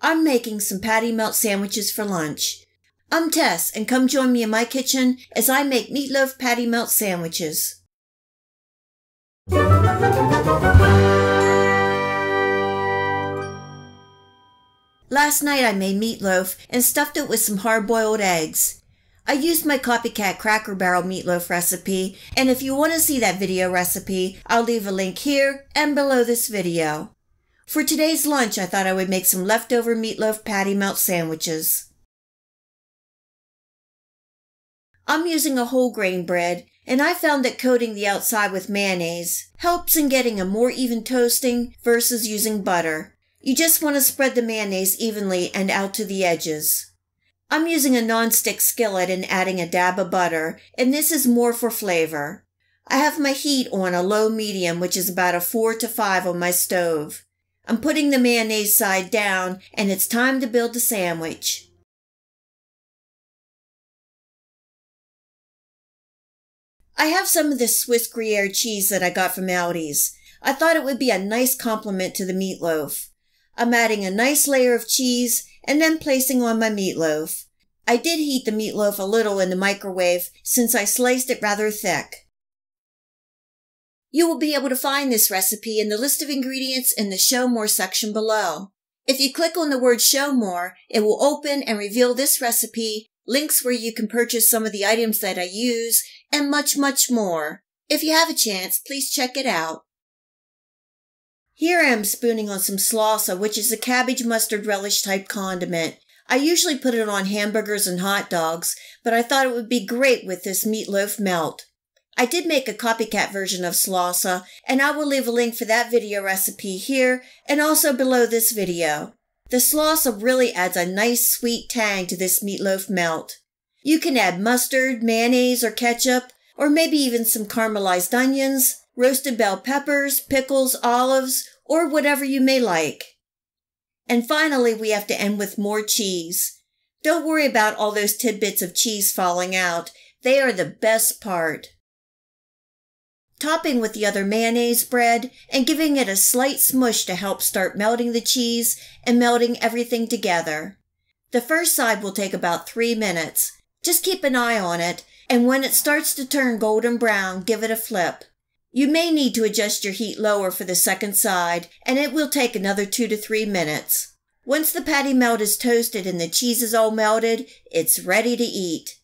I'm making some patty melt sandwiches for lunch. I'm Tess, and come join me in my kitchen as I make meatloaf patty melt sandwiches. Last night I made meatloaf and stuffed it with some hard-boiled eggs. I used my Copycat Cracker Barrel meatloaf recipe, and if you want to see that video recipe, I'll leave a link here and below this video. For today's lunch, I thought I would make some leftover meatloaf patty melt sandwiches. I'm using a whole grain bread, and I found that coating the outside with mayonnaise helps in getting a more even toasting versus using butter. You just want to spread the mayonnaise evenly and out to the edges. I'm using a non-stick skillet and adding a dab of butter, and this is more for flavor. I have my heat on a low-medium, which is about a 4 to 5 on my stove. I'm putting the mayonnaise side down, and it's time to build the sandwich. I have some of this Swiss Gruyere cheese that I got from Aldi's. I thought it would be a nice complement to the meatloaf. I'm adding a nice layer of cheese and then placing on my meatloaf. I did heat the meatloaf a little in the microwave since I sliced it rather thick. You will be able to find this recipe in the list of ingredients in the Show More section below. If you click on the word Show More, it will open and reveal this recipe, links where you can purchase some of the items that I use, and much, much more. If you have a chance, please check it out. Here I am spooning on some Slawsa, which is a cabbage mustard relish type condiment. I usually put it on hamburgers and hot dogs, but I thought it would be great with this meatloaf melt. I did make a copycat version of Slawsa, and I will leave a link for that video recipe here and also below this video. The Slawsa really adds a nice sweet tang to this meatloaf melt. You can add mustard, mayonnaise, or ketchup, or maybe even some caramelized onions, roasted bell peppers, pickles, olives, or whatever you may like. And finally, we have to end with more cheese. Don't worry about all those tidbits of cheese falling out. They are the best part. Topping with the other mayonnaise bread and giving it a slight smush to help start melting the cheese and melting everything together. The first side will take about 3 minutes. Just keep an eye on it, and when it starts to turn golden brown, give it a flip. You may need to adjust your heat lower for the second side, and it will take another 2 to 3 minutes. Once the patty melt is toasted and the cheese is all melted, it's ready to eat.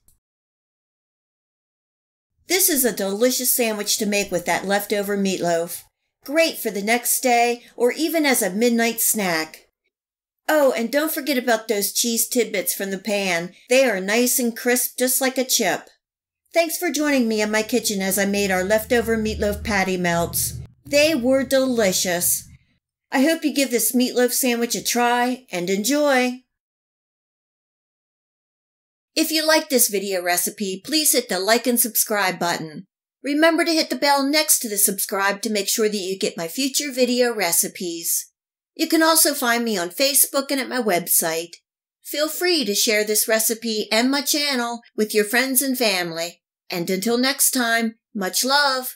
This is a delicious sandwich to make with that leftover meatloaf. Great for the next day or even as a midnight snack. Oh, and don't forget about those cheese tidbits from the pan. They are nice and crisp just like a chip. Thanks for joining me in my kitchen as I made our leftover meatloaf patty melts. They were delicious. I hope you give this meatloaf sandwich a try and enjoy. If you like this video recipe, please hit the like and subscribe button. Remember to hit the bell next to the subscribe to make sure that you get my future video recipes. You can also find me on Facebook and at my website. Feel free to share this recipe and my channel with your friends and family. And until next time, much love!